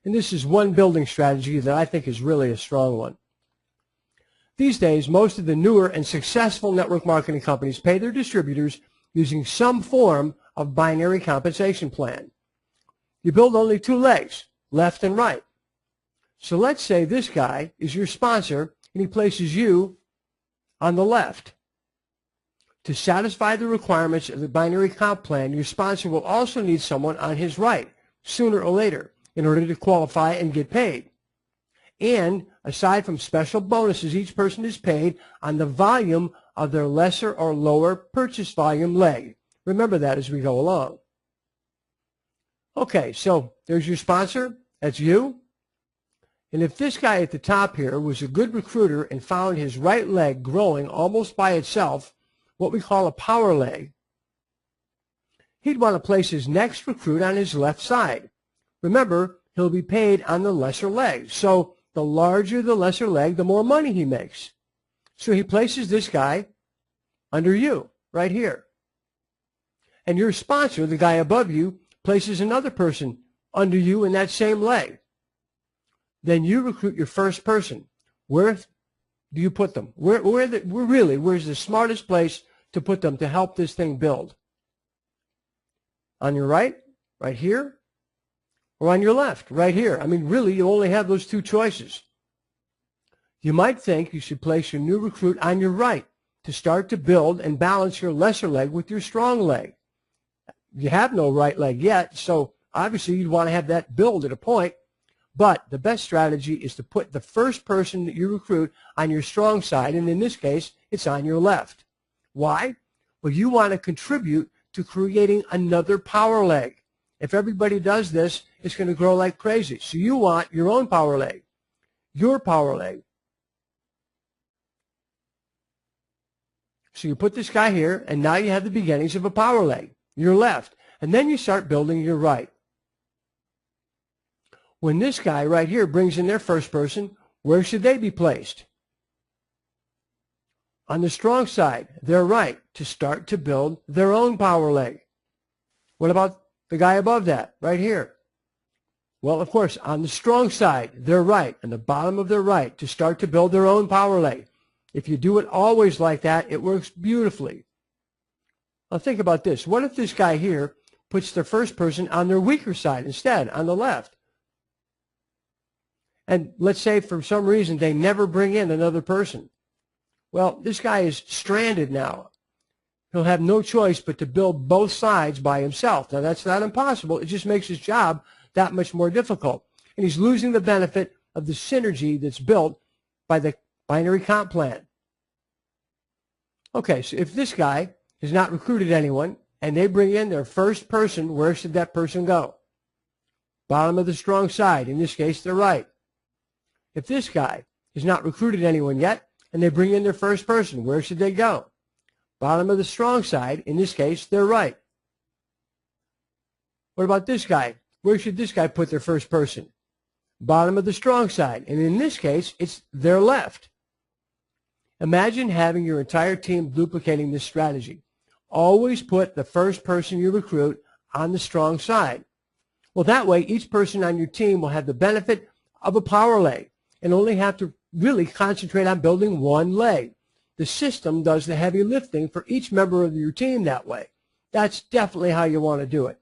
And this is one building strategy that I think is really a strong one. These days, most of the newer and successful network marketing companies pay their distributors using some form of binary compensation plan. You build only two legs, left and right. So let's say this guy is your sponsor and he places you on the left. To satisfy the requirements of the binary comp plan, your sponsor will also need someone on his right sooner or later in order to qualify and get paid. And aside from special bonuses, each person is paid on the volume of their lesser or lower purchase volume leg. Remember that as we go along. Okay, so there's your sponsor. That's you. And if this guy at the top here was a good recruiter and found his right leg growing almost by itself, what we call a power leg, he'd want to place his next recruit on his left side. Remember, he'll be paid on the lesser leg. So the larger the lesser leg, the more money he makes. So he places this guy under you, right here. And your sponsor, the guy above you, places another person under you in that same leg. Then you recruit your first person. Where do you put them? Where's the smartest place to put them to help this thing build? On your right, right here, or on your left, right here? I mean, really, you only have those two choices. You might think you should place your new recruit on your right to start to build and balance your lesser leg with your strong leg. You have no right leg yet, so obviously you'd want to have that build at a point. But the best strategy is to put the first person that you recruit on your strong side, and in this case, it's on your left. Why? Well, you want to contribute to creating another power leg. If everybody does this, it's going to grow like crazy. So you want your own power leg, your power leg. So you put this guy here, and now you have the beginnings of a power leg, your left. And then you start building your right. When this guy right here brings in their first person, where should they be placed? On the strong side, their right, to start to build their own power leg. What about the guy above that, right here? Well, of course, on the strong side, their right, and the bottom of their right, to start to build their own power leg. If you do it always like that, it works beautifully. Now think about this. What if this guy here puts the first person on their weaker side instead, on the left? And let's say for some reason they never bring in another person. Well, this guy is stranded now. He'll have no choice but to build both sides by himself. Now, that's not impossible. It just makes his job that much more difficult. And he's losing the benefit of the synergy that's built by the binary comp plan. Okay, so if this guy has not recruited anyone and they bring in their first person, where should that person go? Bottom of the strong side, in this case, the right. If this guy has not recruited anyone yet and they bring in their first person, where should they go? Bottom of the strong side, in this case, their right. What about this guy? Where should this guy put their first person? Bottom of the strong side, and in this case, it's their left. Imagine having your entire team duplicating this strategy. Always put the first person you recruit on the strong side. Well, that way, each person on your team will have the benefit of a power leg and only have to really concentrate on building one leg. The system does the heavy lifting for each member of your team that way. That's definitely how you want to do it.